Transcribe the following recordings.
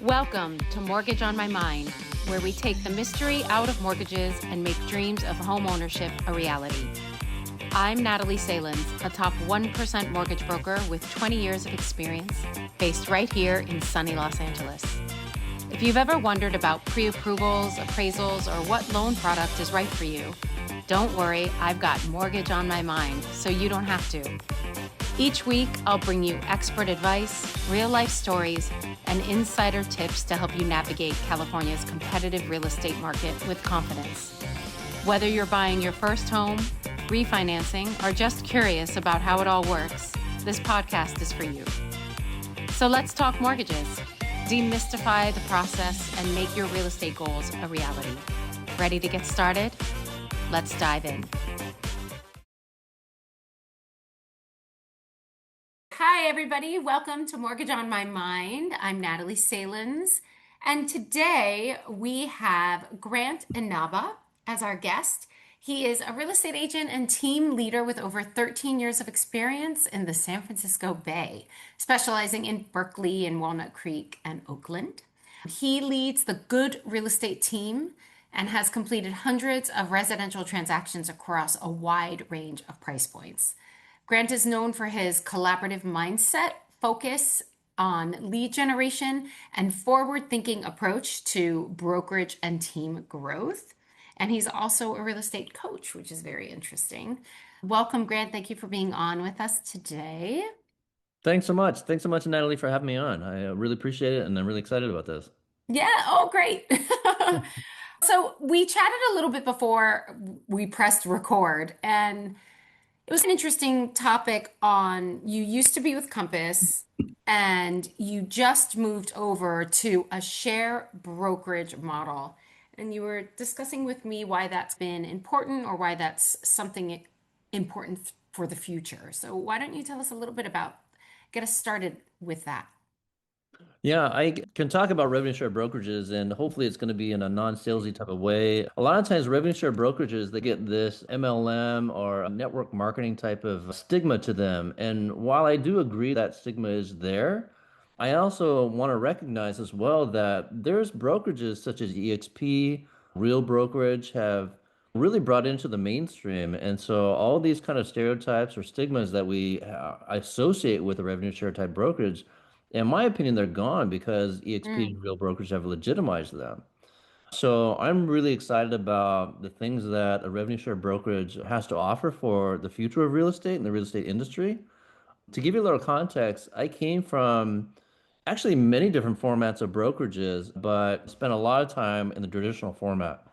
Welcome to Mortgage on My Mind, where we take the mystery out of mortgages and make dreams of home ownership a reality. I'm Natalie Salins, a top 1% mortgage broker with 20 years of experience, based right here in sunny Los Angeles. If you've ever wondered about pre-approvals, appraisals, or what loan product is right for you, don't worry, I've got Mortgage on My Mind, so you don't have to. Each week, I'll bring you expert advice, real-life stories, and insider tips to help you navigate California's competitive real estate market with confidence. Whether you're buying your first home, refinancing, or just curious about how it all works, this podcast is for you. So let's talk mortgages, demystify the process, and make your real estate goals a reality. Ready to get started? Let's dive in. Hi, everybody. Welcome to Mortgage on My Mind. I'm Natalie Salins, and today we have Grant Inaba as our guest. He is a real estate agent and team leader with over 13 years of experience in the San Francisco Bay, specializing in Berkeley and Walnut Creek and Oakland. He leads the Good Real Estate team and has completed hundreds of residential transactions across a wide range of price points. Grant is known for his collaborative mindset, focus on lead generation, and forward-thinking approach to brokerage and team growth. And he's also a real estate coach, which is very interesting. Welcome, Grant. Thank you for being on with us today. Thanks so much. Thanks so much, Natalie, for having me on. I really appreciate it, and I'm really excited about this. Yeah, oh, great. So we chatted a little bit before we pressed record, and it was an interesting topic on you used to be with Compass and you just moved over to a share brokerage model. And you were discussing with me why that's been important or why that's something important for the future. So why don't you tell us a little bit about, get us started with that? Yeah, I can talk about revenue share brokerages, and hopefully it's going to be in a non-salesy type of way. A lot of times, revenue share brokerages, they get this MLM or a network marketing type of stigma to them. And while I do agree that stigma is there, I also want to recognize as well that there's brokerages such as EXP, Real Brokerage have really brought into the mainstream. And so all these kind of stereotypes or stigmas that we associate with a revenue share type brokerage, in my opinion, they're gone because EXP Mm, and Real Brokerage have legitimized them. So I'm really excited about the things that a revenue share brokerage has to offer for the future of real estate and the real estate industry. To give you a little context, I came from actually many different formats of brokerages, but spent a lot of time in the traditional format.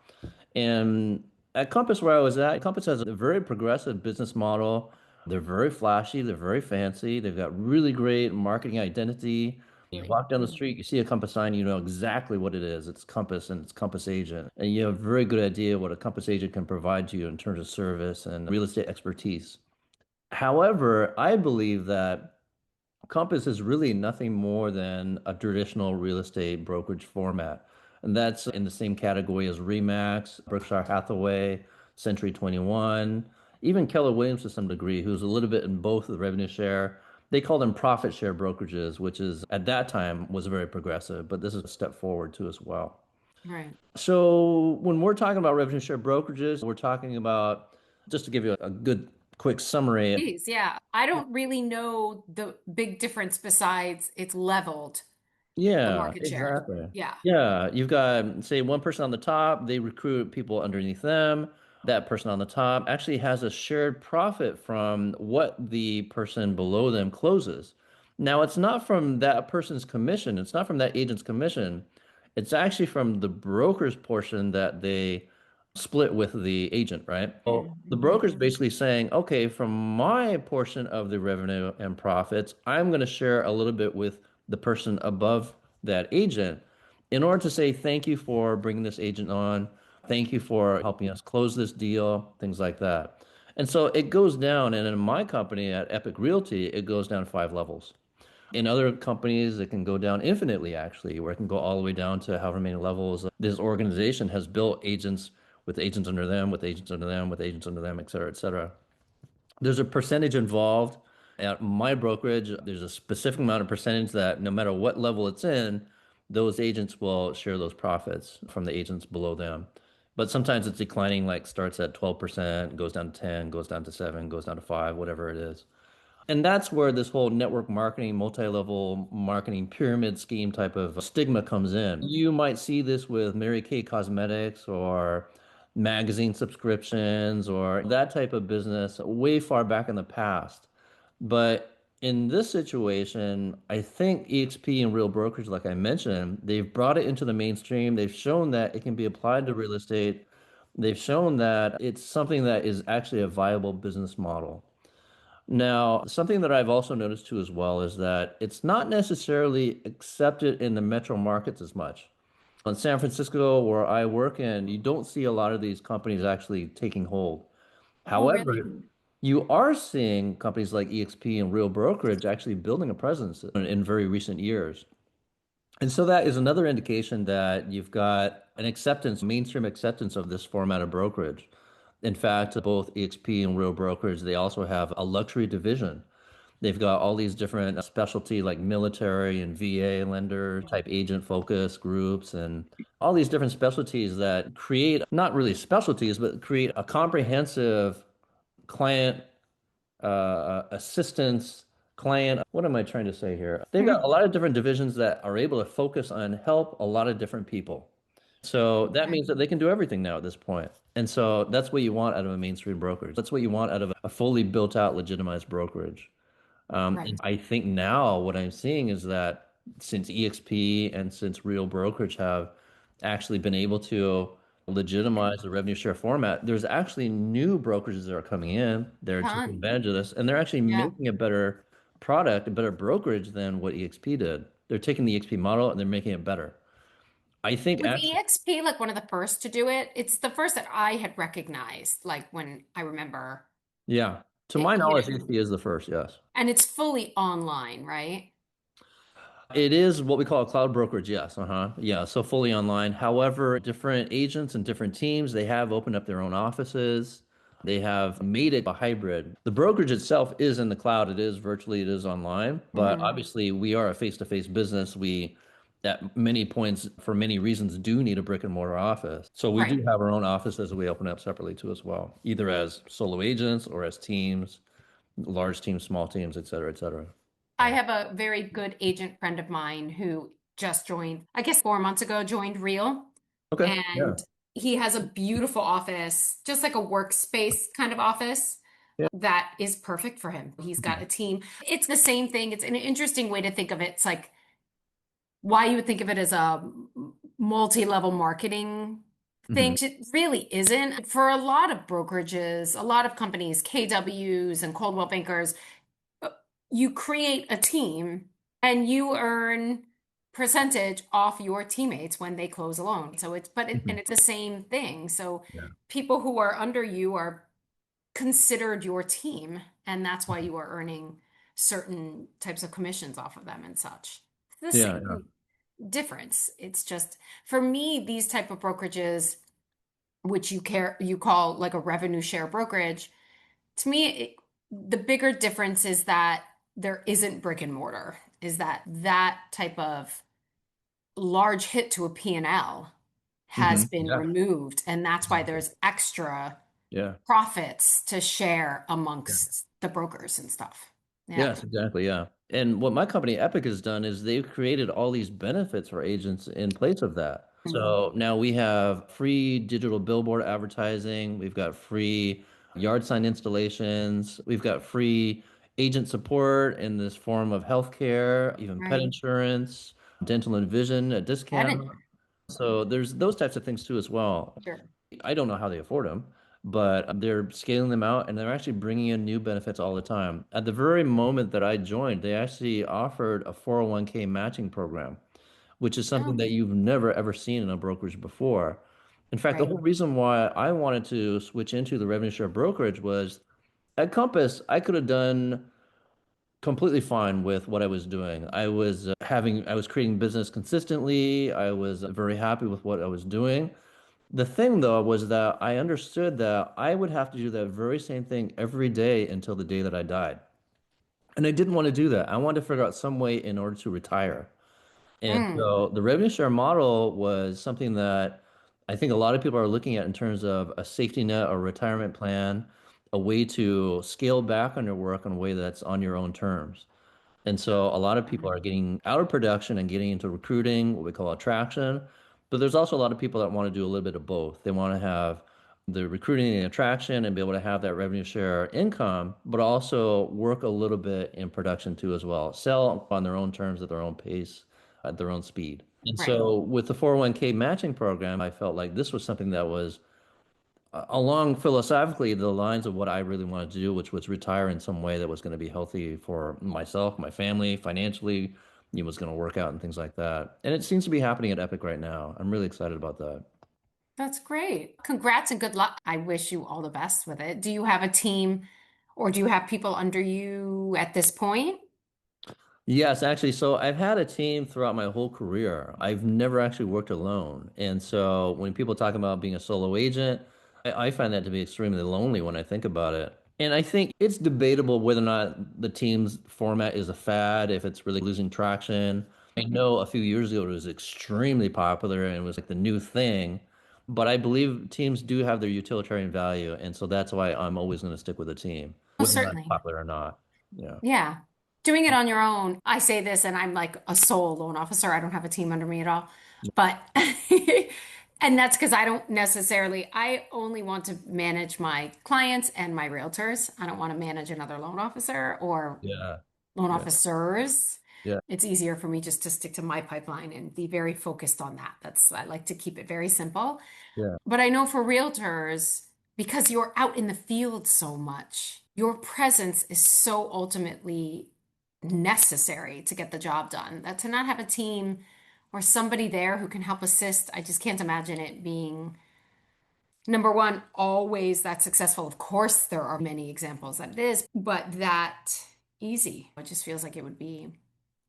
And at Compass, where I was at, Compass has a very progressive business model. They're very flashy, they're very fancy, they've got really great marketing identity. You walk down the street, you see a Compass sign, you know exactly what it is. It's Compass and it's Compass Agent. And you have a very good idea what a Compass agent can provide to you in terms of service and real estate expertise. However, I believe that Compass is really nothing more than a traditional real estate brokerage format. And that's in the same category as Remax, Berkshire Hathaway, Century 21, even Keller Williams to some degree, who's a little bit in both the revenue share. They call them profit share brokerages, which is at that time was very progressive, but this is a step forward too as well. right. So when we're talking about revenue share brokerages, we're talking about, just to give you a good quick summary. Please, yeah. I don't really know the big difference besides it's leveled the Yeah, market share. exactly. Yeah. Yeah, you've got, say, one person on the top, they recruit people underneath them. That person on the top actually has a shared profit from what the person below them closes. Now, it's not from that person's commission, it's not from that agent's commission. It's actually from the broker's portion that they split with the agent, right? Well, the Mhm. broker's basically saying, okay, from my portion of the revenue and profits, I'm going to share a little bit with the person above that agent in order to say thank you for bringing this agent on, thank you for helping us close this deal, things like that. And so it goes down, and in my company at Epic Realty, it goes down 5 levels. In other companies, it can go down infinitely, actually, where it can go all the way down to however many levels. This organization has built agents with agents under them, with agents under them, with agents under them, et cetera, et cetera. There's a percentage involved. At my brokerage, there's a specific amount of percentage that no matter what level it's in, those agents will share those profits from the agents below them. But sometimes it's declining, like starts at 12%, goes down to 10, goes down to 7, goes down to 5, whatever it is. And that's where this whole network marketing, multi-level marketing pyramid scheme type of stigma comes in. You might see this with Mary Kay Cosmetics or magazine subscriptions or that type of business way far back in the past. But in this situation, I think EXP and Real Brokerage, like I mentioned, they've brought it into the mainstream. They've shown that it can be applied to real estate. They've shown that it's something that is actually a viable business model. Now, something that I've also noticed too as well is that it's not necessarily accepted in the metro markets as much. In San Francisco, where I work in, you don't see a lot of these companies actually taking hold. Oh, really? However, you are seeing companies like EXP and Real Brokerage actually building a presence in very recent years. And so that is another indication that you've got an acceptance, mainstream acceptance of this format of brokerage. In fact, both EXP and Real Brokerage, they also have a luxury division. They've got all these different specialty like military and VA lender type agent focus groups and all these different specialties that create not really specialties, but create a comprehensive client assistance, client. What am I trying to say here? They've got a lot of different divisions that are able to focus on help a lot of different people. So that Okay. means that they can do everything now at this point. And so that's what you want out of a mainstream brokerage. That's what you want out of a fully built out, legitimized brokerage. And Right. I think now what I'm seeing is that since EXP and since Real Brokerage have actually been able to legitimize the revenue share format, there's actually new brokerages that are coming in. They're taking Ton. advantage of this, and they're actually Yeah. making a better product, a better brokerage than what EXP did. They're taking the EXP model and they're making it better. I think Was actually, EXP like one of the first to do it? It's the first that I had recognized, like when I remember yeah. To it, my knowledge, EXP is the first, yes. and it's fully online, right? It is what we call a cloud brokerage, yes. Uh-huh. Yeah, so fully online. However, different agents and different teams, they have opened up their own offices. They have made it a hybrid. The brokerage itself is in the cloud. It is virtually, it is online, but Hmm. obviously we are a face-to-face business. We at many points, for many reasons, do need a brick and mortar office. So we do Right. have our own offices that we open up separately too as well, either as solo agents or as teams, large teams, small teams, et cetera, et cetera. I have a very good agent friend of mine who just joined, I guess 4 months ago, joined Real. Okay. Yeah. And he has a beautiful office, just like a workspace kind of office Yeah. that is perfect for him. He's got a team. It's the same thing. It's an interesting way to think of it. It's like why you would think of it as a multi-level marketing thing. Mhm. It really isn't. For a lot of brokerages, a lot of companies, KWs and Coldwell Bankers, uh, you create a team and you earn percentage off your teammates when they close a loan. So Mhm. and it's the same thing. So Yeah. people who are under you are considered your team, and that's why you are earning certain types of commissions off of them and such. It's the Yeah, yeah. same difference. It's just for me, these type of brokerages, which you call like a revenue share brokerage, to me, the bigger difference is that there isn't brick and mortar, is that that type of large hit to a P&L has been Yeah. removed, and that's why Exactly. there's extra Yeah. profits to share Yeah. amongst the brokers and stuff. Yeah. Yes, exactly. Yeah. And what my company Epic has done is they've created all these benefits for agents in place of that. Mhm. So now we have free digital billboard advertising, we've got free yard sign installations, we've got free agent support in this form of healthcare, even pet Right. insurance, dental and vision, a That discount. is, So there's those types of things too as well. sure. I don't know how they afford them, but they're scaling them out and they're actually bringing in new benefits all the time. At the very moment that I joined, they actually offered a 401k matching program, which is something Oh, that you've never ever seen in a brokerage before. In fact, the right. whole reason why I wanted to switch into the revenue share brokerage was at Compass, I could have done completely fine with what I was doing. I was creating business consistently. I was very happy with what I was doing. The thing though was that I understood that I would have to do that very same thing every day until the day that I died. And I didn't want to do that. I wanted to figure out some way in order to retire. And Mm, so the revenue share model was something that I think a lot of people are looking at in terms of a safety net or retirement plan, a way to scale back on your work in a way that's on your own terms. And so a lot of people are getting out of production and getting into recruiting, what we call attraction. But there's also a lot of people that want to do a little bit of both. They want to have the recruiting and attraction and be able to have that revenue share income, but also work a little bit in production too as well. Sell on their own terms at their own pace, at their own speed. And right. so with the 401k matching program, I felt like this was something that was along philosophically the lines of what I really wanted to do, which was retire in some way that was going to be healthy for myself, my family, financially, was going to work out and things like that. And it seems to be happening at Epic right now. I'm really excited about that. That's great. Congrats and good luck. I wish you all the best with it. Do you have a team or do you have people under you at this point? Yes, actually. So I've had a team throughout my whole career. I've never actually worked alone. And so when people talk about being a solo agent, I find that to be extremely lonely when I think about it. And I think it's debatable whether or not the team's format is a fad, if it's really losing traction. I know a few years ago it was extremely popular and it was like the new thing. But I believe teams do have their utilitarian value. And so that's why I'm always going to stick with a team, Oh, whether or not it's certainly. popular or not. Yeah. Yeah. Doing it on your own. I say this and I'm like a sole loan officer. I don't have a team under me at all. But, and that's because I don't necessarily, I only want to manage my clients and my realtors. I don't want to manage another loan officer or Yeah. loan Yeah. officers. Yeah. It's easier for me just to stick to my pipeline and be very focused on that. I like to keep it very simple. Yeah. But I know for realtors, because you're out in the field so much, your presence is so ultimately necessary to get the job done that to not have a team or somebody there who can help assist, I just can't imagine it being number one, always that successful. Of course, there are many examples that it is, but that easy. It just feels like it would be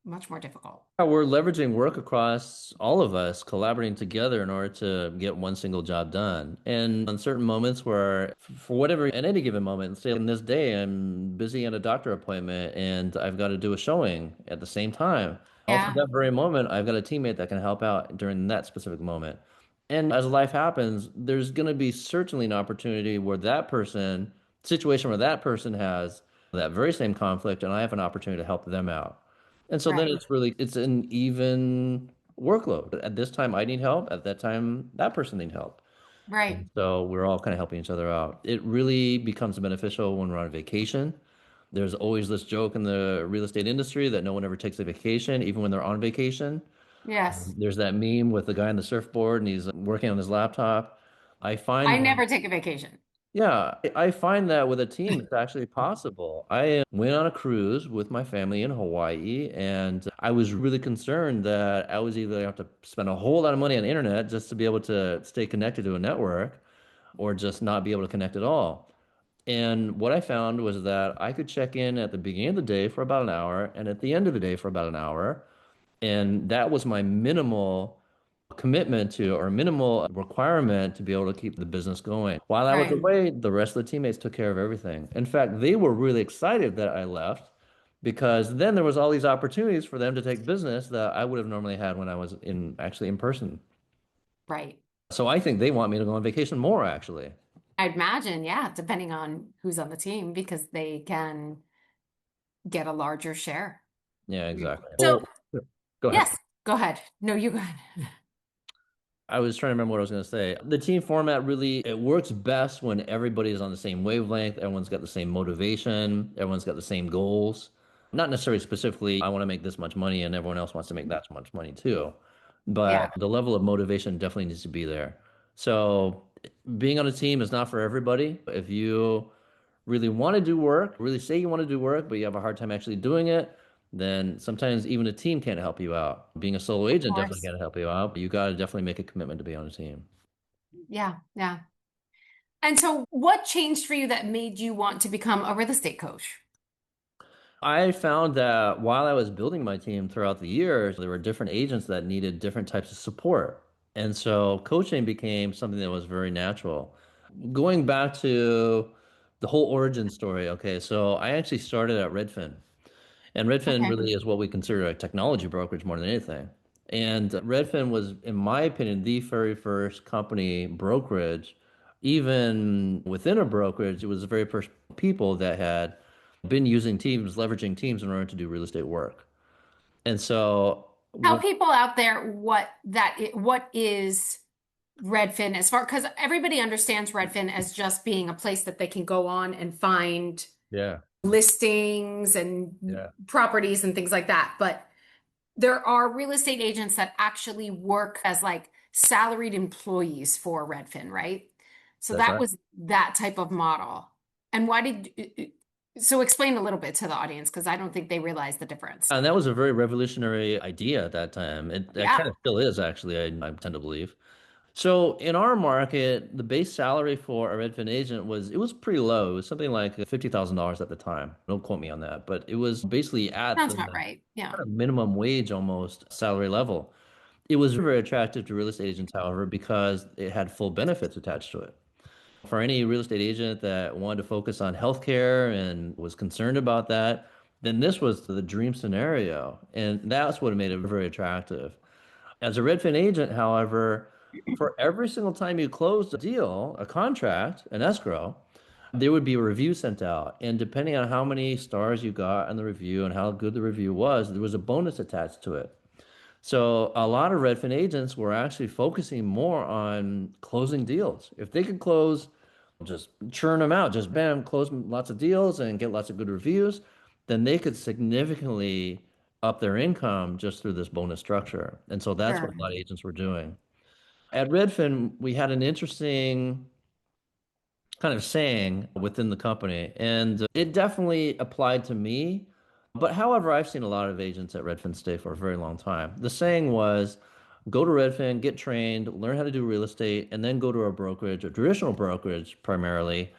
much more difficult. Yeah, we're leveraging work across all of us, collaborating together in order to get one single job done. And on certain moments where, for whatever, at any given moment, say in this day, I'm busy at a doctor appointment and I've got to do a showing at the same time. Also, at Yeah. that very moment, I've got a teammate that can help out during that specific moment. And as life happens, there's going to be certainly an opportunity where situation where that person has that very same conflict, and I have an opportunity to help them out. And so then Right. it's an even workload. At this time, I need help. At that time, that person need help. Right. And so we're all kind of helping each other out. It really becomes beneficial when we're on vacation. There's always this joke in the real estate industry that no one ever takes a vacation, even when they're on vacation. Yes. There's that meme with the guy on the surfboard and he's working on his laptop. I find I that never take a vacation. yeah, I find that with a team, it's actually possible. I went on a cruise with my family in Hawaii, and I was really concerned that I was either going to have to spend a whole lot of money on the internet just to be able to stay connected to a network or just not be able to connect at all. And what I found was that I could check in at the beginning of the day for about an hour and at the end of the day for about an hour. And that was my minimal commitment to or minimal requirement to be able to keep the business going. While I was Right. away, the rest of the teammates took care of everything. In fact, they were really excited that I left because then there was all these opportunities for them to take business that I would have normally had when I was in actually in person. Right. So I think they want me to go on vacation more actually. I'd imagine, yeah, depending on who's on the team, because they can get a larger share. Yeah, exactly. So, Well, go ahead. yes, go ahead. No, you go ahead. I was trying to remember what I was going to say. The team format really it works best when everybody is on the same wavelength, everyone's got the same motivation, everyone's got the same goals. Not necessarily specifically, I want to make this much money and everyone else wants to make that much money too. But Yeah, the level of motivation definitely needs to be there. So being on a team is not for everybody. If you really want to do work, really say you want to do work, but you have a hard time actually doing it, then sometimes even a team can't help you out. Being a solo of agent definitely course. can't help you out, but you got to definitely make a commitment to be on a team. Yeah, yeah. And so, what changed for you that made you want to become a real estate coach? I found that while I was building my team throughout the years, there were different agents that needed different types of support. And so coaching became something that was very natural. Going back to the whole origin story, okay, so I actually started at Redfin. And Redfin Okay. really is what we consider a technology brokerage more than anything. And Redfin was, in my opinion, the very first company brokerage. Even within a brokerage, it was the very first people that had been using teams, leveraging teams in order to do real estate work. And so, Tell what, people out there what is Redfin as far because everybody understands Redfin as just being a place that they can go on and find yeah, listings and yeah, properties and things like that. But there are real estate agents that actually work as like salaried employees for Redfin, right? So that's that right. was that type of model. And why did so explain a little bit to the audience because I don't think they realize the difference. And that was a very revolutionary idea at that time. It Yeah, kind of still is, actually, I tend to believe. So in our market, the base salary for a Redfin agent was pretty low. It was something like $50,000 at the time. Don't quote me on that, but it was basically at sounds the about right. Yeah, kind of minimum wage almost salary level. It was very attractive to real estate agents, however, because it had full benefits attached to it. For any real estate agent that wanted to focus on healthcare and was concerned about that, then this was the dream scenario. And that's what made it very attractive. As a Redfin agent, however, for every single time you closed a deal, a contract, an escrow, there would be a review sent out. And depending on how many stars you got on the review and how good the review was, there was a bonus attached to it. So a lot of Redfin agents were actually focusing more on closing deals. If they could close, just churn them out, just bam, close lots of deals and get lots of good reviews, then they could significantly up their income just through this bonus structure. And so that's what sure. a lot of agents were doing. At Redfin, we had an interesting kind of saying within the company, and it definitely applied to me. But however, I've seen a lot of agents at Redfin stay for a very long time. The saying was, go to Redfin, get trained, learn how to do real estate, and then go to a brokerage, a traditional brokerage primarily,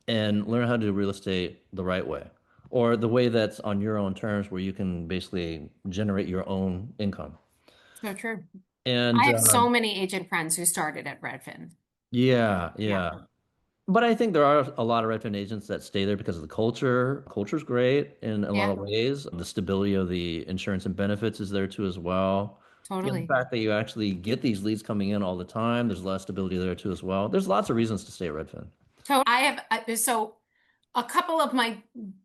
and learn how to do real estate the right way, or the way that's on your own terms, where you can basically generate your own income. So true. I And have so many agent friends who started at Redfin. yeah, Yeah, yeah. But I think there are a lot of Redfin agents that stay there because of the culture. Culture's great in a lot yeah, of ways. The stability of the insurance and benefits is there too as well. And the totally. fact that you actually get these leads coming in all the time, there's a lot of stability there too as well. There's lots of reasons to stay at Redfin. So I have so a couple of my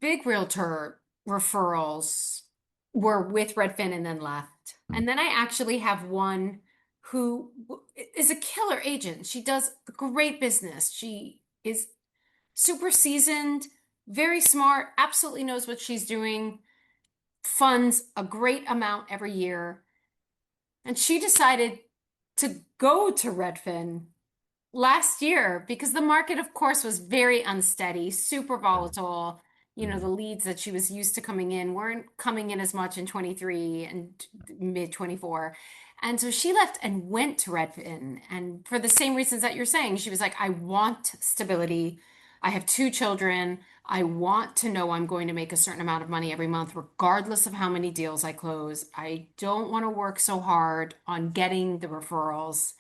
big realtor referrals were with Redfin and then left. Hmm. And then I actually have one who is a killer agent. She does great business. She is super seasoned, very smart, absolutely knows what she's doing, funds a great amount every year. And she decided to go to Redfin last year because the market, of course, was very unsteady, super volatile. You know, the Mhm. leads that she was used to coming in weren't coming in as much in 23 and mid 24. And so she left and went to Redfin. And for the same reasons that you're saying, she was like, I want stability. I have two children. I want to know I'm going to make a certain amount of money every month, regardless of how many deals I close. I don't want to work so hard on getting the referrals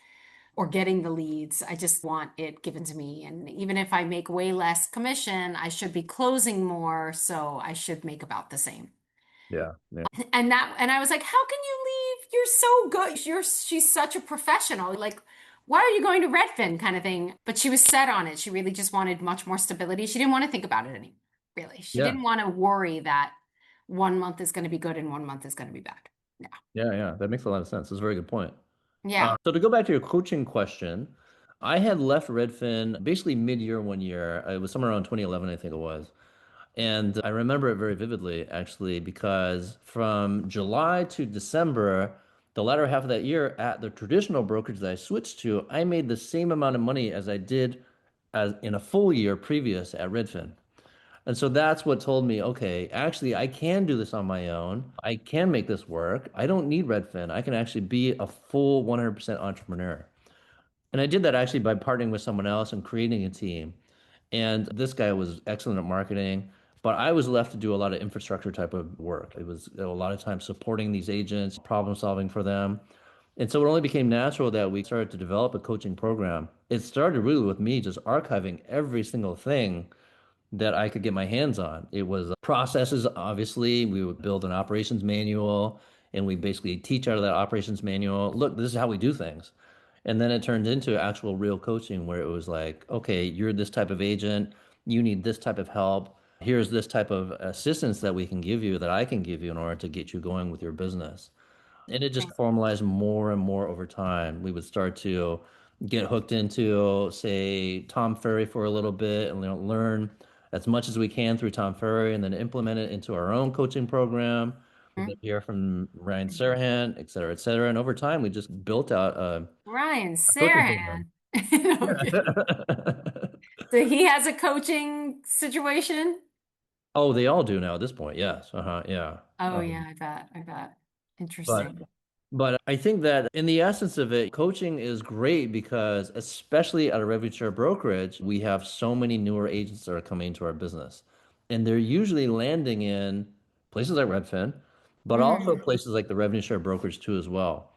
or getting the leads. I just want it given to me. And even if I make way less commission, I should be closing more. So I should make about the same. Yeah, yeah, And I was like, how can you leave? You're so good. She's such a professional. Like, why are you going to Redfin kind of thing? But she was set on it. She really just wanted much more stability. She didn't want to think about it anymore, really. She yeah, didn't want to worry that 1 month is going to be good and 1 month is going to be bad. Yeah. yeah, yeah. That makes a lot of sense. That's a very good point. Yeah. So to go back to your coaching question, I had left Redfin basically mid-year one year. It was somewhere around 2011, I think it was. And I remember it very vividly, actually, because from July to December, the latter half of that year at the traditional brokerage that I switched to, I made the same amount of money as I did as in a full year previous at Redfin. And so that's what told me, okay, actually, I can do this on my own. I can make this work. I don't need Redfin. I can actually be a full 100% entrepreneur. And I did that actually by partnering with someone else and creating a team. And this guy was excellent at marketing, but I was left to do a lot of infrastructure type of work. It was a lot of times supporting these agents, problem solving for them. And so it only became natural that we started to develop a coaching program. It started really with me just archiving every single thing that I could get my hands on. It was processes, obviously. We would build an operations manual And we basically teach out of that operations manual, look, this is how we do things. And then it turned into actual real coaching where it was like, okay, you're this type of agent, you need this type of help. Here's this type of assistance that we can give you, that I can give you in order to get you going with your business. And it just formalized more and more over time. We would start to get hooked into, say, Tom Ferry for a little bit and learn as much as we can through Tom Ferry and then implement it into our own coaching program. We Mhm. would hear from Ryan Serhant, et cetera, et cetera. And over time, we just built out Ryan a coaching program. Serhant. Okay. Yeah. So he has a coaching situation? Oh, they all do now at this point. Yes. Uh-huh. Yeah. Oh yeah, I bet. I bet. But Interesting. but I think that in the essence of it, coaching is great because especially at a revenue share brokerage, we have so many newer agents that are coming into our business. And they're usually landing in places like Redfin, but also Mm, places like the revenue share brokerage too as well.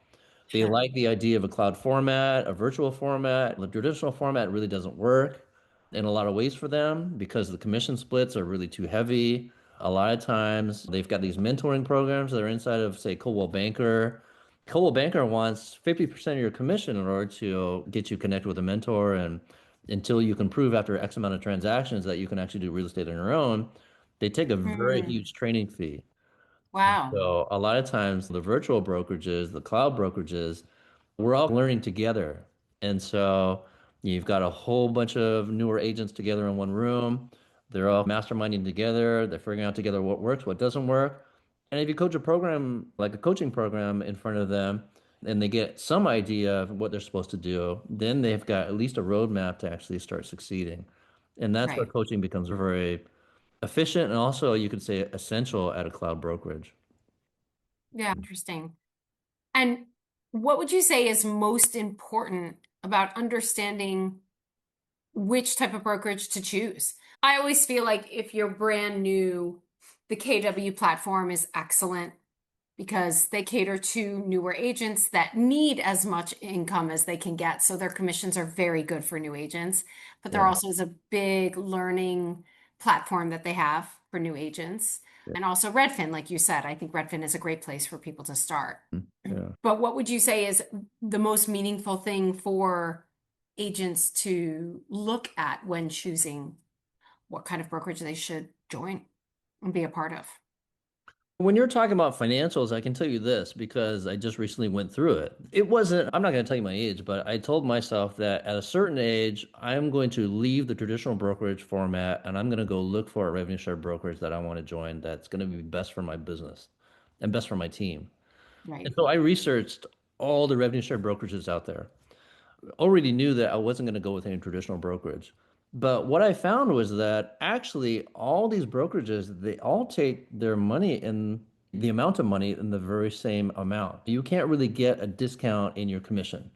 They sure. like the idea of a cloud format, a virtual format. The traditional format really doesn't work in a lot of ways for them because the commission splits are really too heavy. A lot of times they've got these mentoring programs that are inside of, say, Coldwell Banker. Coldwell Banker wants 50% of your commission in order to get you connected with a mentor. And until you can prove after X amount of transactions that you can actually do real estate on your own, they take a very Mm, huge training fee. wow. So a lot of times the virtual brokerages, the cloud brokerages, we're all learning together. And so you've got a whole bunch of newer agents together in one room. They're all masterminding together. They're figuring out together what works, what doesn't work. And if you coach a program, like a coaching program in front of them, and they get some idea of what they're supposed to do, then they've got at least a roadmap to actually start succeeding. And that's where Right. coaching becomes very efficient and also you could say essential at a cloud brokerage. Yeah, interesting. And what would you say is most important about understanding which type of brokerage to choose? I always feel like if you're brand new, the KW platform is excellent because they cater to newer agents that need as much income as they can get. So their commissions are very good for new agents. But there Yeah. also is a big learning platform that they have for new agents. Yeah. And also Redfin, like you said, I think Redfin is a great place for people to start. Yeah. But what would you say is the most meaningful thing for agents to look at when choosing what kind of brokerage they should join and be a part of? When you're talking about financials, I can tell you this because I just recently went through it. It wasn't, I'm not going to tell you my age, but I told myself that at a certain age, I'm going to leave the traditional brokerage format and I'm going to go look for a revenue share brokerage that I want to join that's going to be best for my business and best for my team. Right. And so I researched all the revenue share brokerages out there. Already knew that I wasn't going to go with any traditional brokerage. But what I found was that actually all these brokerages, they all take their money in the amount of money in the very same amount. You can't really get a discount in your commission,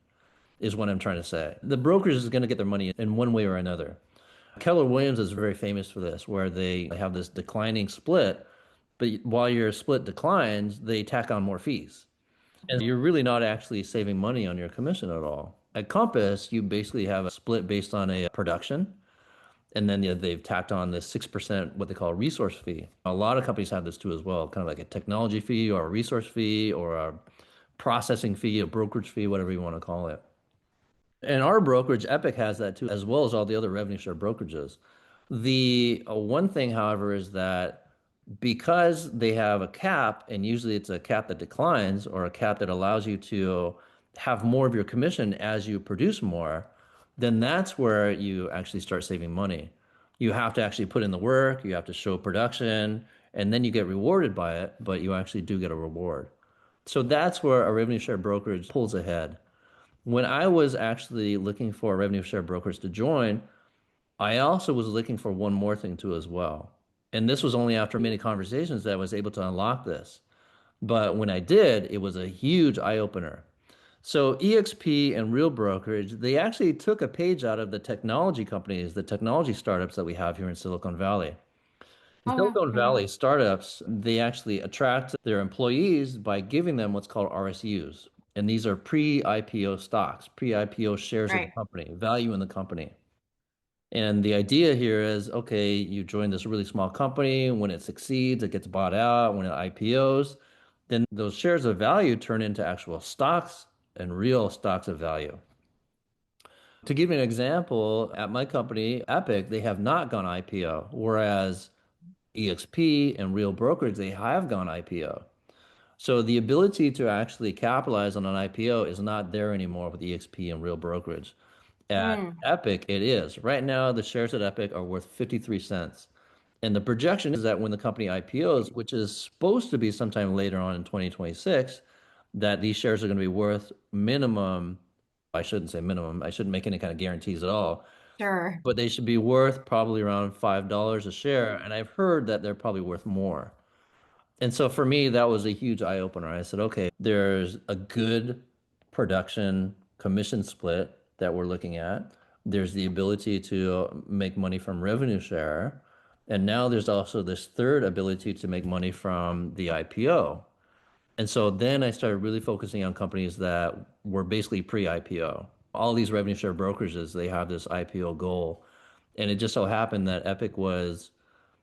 is what I'm trying to say. The brokerage is going to get their money in one way or another. Keller Williams is very famous for this, where they have this declining split, but while your split declines, they tack on more fees. And you're really not actually saving money on your commission at all. At Compass, you basically have a split based on a production, and then they've tacked on this 6% what they call a resource fee. A lot of companies have this too as well, kind of like a technology fee or a resource fee or a processing fee, a brokerage fee, whatever you want to call it. And our brokerage, Epic, has that too, as well as all the other revenue share brokerages. The one thing, however, is that because they have a cap, and usually it's a cap that declines or a cap that allows you to have more of your commission as you produce more, then that's where you actually start saving money. You have to actually put in the work, you have to show production, and then you get rewarded by it, but you actually do get a reward. So that's where a revenue share brokerage pulls ahead. When I was actually looking for revenue share brokers to join, I also was looking for one more thing too as well. And this was only after many conversations that I was able to unlock this. But when I did, it was a huge eye opener. So EXP and Real Brokerage, they actually took a page out of the technology companies, the technology startups that we have here in Silicon Valley. In Oh, wow. Silicon Mhm. Valley, startups, they actually attract their employees by giving them what's called RSUs. And these are pre-IPO stocks, pre-IPO shares of the Right. company, value in the company. And the idea here is, okay, you join this really small company. When it succeeds, it gets bought out. When it IPOs, then those shares of value turn into actual stocks and real stocks of value. To give you an example, at my company, Epic, they have not gone IPO, whereas EXP and Real Brokerage, they have gone IPO. So the ability to actually capitalize on an IPO is not there anymore with EXP and Real Brokerage. At Mm, Epic, it is. Right now, the shares at Epic are worth 53 cents. And the projection is that when the company IPOs, which is supposed to be sometime later on in 2026, that these shares are going to be worth minimum, I shouldn't say minimum, I shouldn't make any kind of guarantees at all, sure. but they should be worth probably around $5 a share. And I've heard that they're probably worth more. And so for me, that was a huge eye opener. I said, okay, there's a good production commission split that we're looking at. There's the ability to make money from revenue share. And now there's also this third ability to make money from the IPO. And so then I started really focusing on companies that were basically pre-IPO. All these revenue share brokerages, they have this IPO goal. And it just so happened that Epic was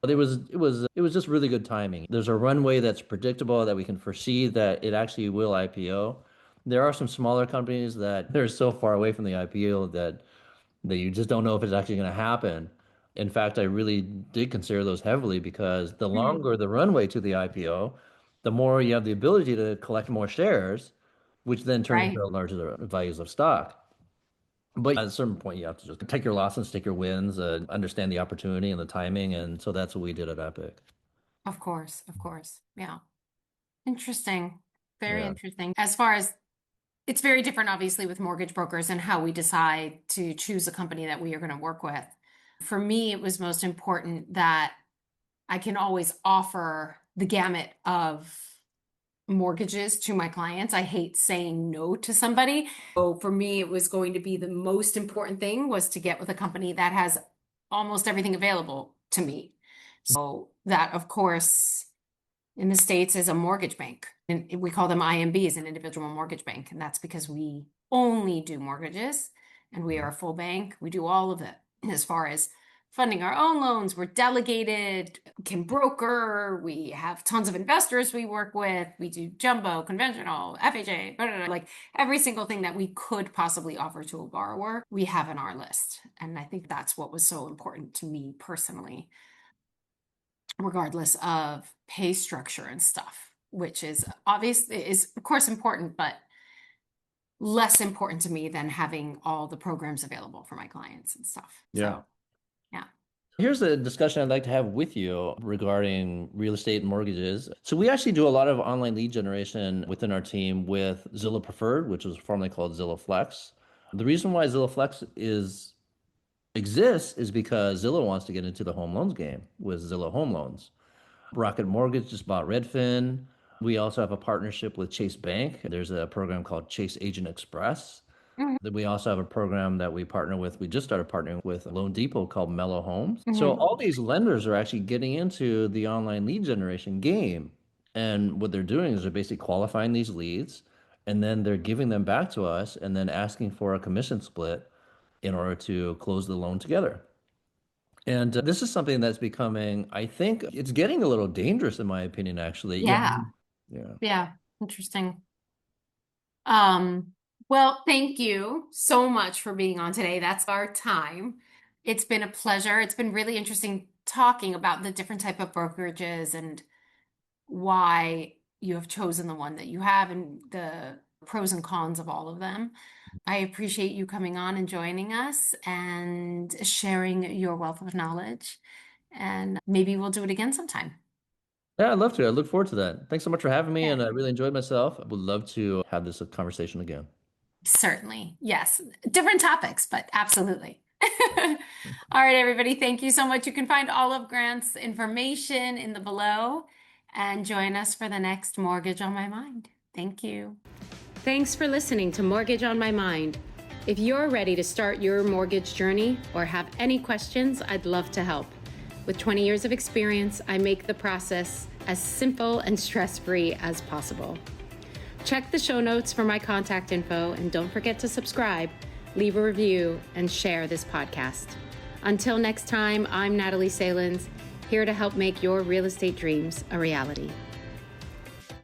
it was just really good timing. There's a runway that's predictable that we can foresee that it actually will IPO. There are some smaller companies that they're so far away from the IPO that you just don't know if it's actually going to happen. In fact, I really did consider those heavily because the Mm, longer the runway to the IPO, the more you have the ability to collect more shares, which then turns right. into larger values of stock. But at a certain point, you have to just take your losses, take your wins, understand the opportunity and the timing. And so that's what we did at Epic. Of course, of course. Yeah. Interesting. Very Yeah. interesting. As far as it's very different, obviously, with mortgage brokers and how we decide to choose a company that we are going to work with. For me, it was most important that I can always offer the gamut of mortgages to my clients. I hate saying no to somebody. So for me, it was going to be the most important thing was to get with a company that has almost everything available to me. So that, of course, in the States is a mortgage bank. And we call them IMBs, an individual mortgage bank. And that's because we only do mortgages and we are a full bank. We do all of it as far as funding our own loans. We're delegated, can broker. We have tons of investors we work with. We do jumbo, conventional, FHA, blah, blah, blah. Like every single thing that we could possibly offer to a borrower, we have in our list. And I think that's what was so important to me personally, regardless of pay structure and stuff, which is obviously is of course important, but less important to me than having all the programs available for my clients and stuff. Yeah. So yeah. Here's a discussion I'd like to have with you regarding real estate and mortgages. So we actually do a lot of online lead generation within our team with Zillow Preferred, which was formerly called Zillow Flex. The reason why Zillow Flex exists is because Zillow wants to get into the home loans game with Zillow Home Loans. Rocket Mortgage just bought Redfin. We also have a partnership with Chase Bank. There's a program called Chase Agent Express. Mhm. Then we also have a program that we partner with. We just started partnering with Loan Depot called Mellow Homes. So Mhm. all these lenders are actually getting into the online lead generation game. And what they're doing is they're basically qualifying these leads and then they're giving them back to us and then asking for a commission split in order to close the loan together. And this is something that's becoming, I think it's getting a little dangerous in my opinion, actually. Yeah. Yeah. Yeah. Yeah. Interesting. Um, well, thank you so much for being on today. That's our time. It's been a pleasure. It's been really interesting talking about the different type of brokerages and why you have chosen the one that you have and the pros and cons of all of them. I appreciate you coming on and joining us and sharing your wealth of knowledge. And maybe we'll do it again sometime. Yeah, I'd love to. I look forward to that. Thanks so much for having me, Yeah. and I really enjoyed myself. I would love to have this conversation again. Certainly. Yes. Different topics, but absolutely. All right, everybody. Thank you so much. You can find all of Grant's information in the below and join us for the next Mortgage on My Mind. Thank you. Thanks for listening to Mortgage on My Mind. If you're ready to start your mortgage journey or have any questions, I'd love to help. With 20 years of experience, I make the process as simple and stress-free as possible. Check the show notes for my contact info and don't forget to subscribe, leave a review, and share this podcast. Until next time, I'm Natalie Salins, here to help make your real estate dreams a reality.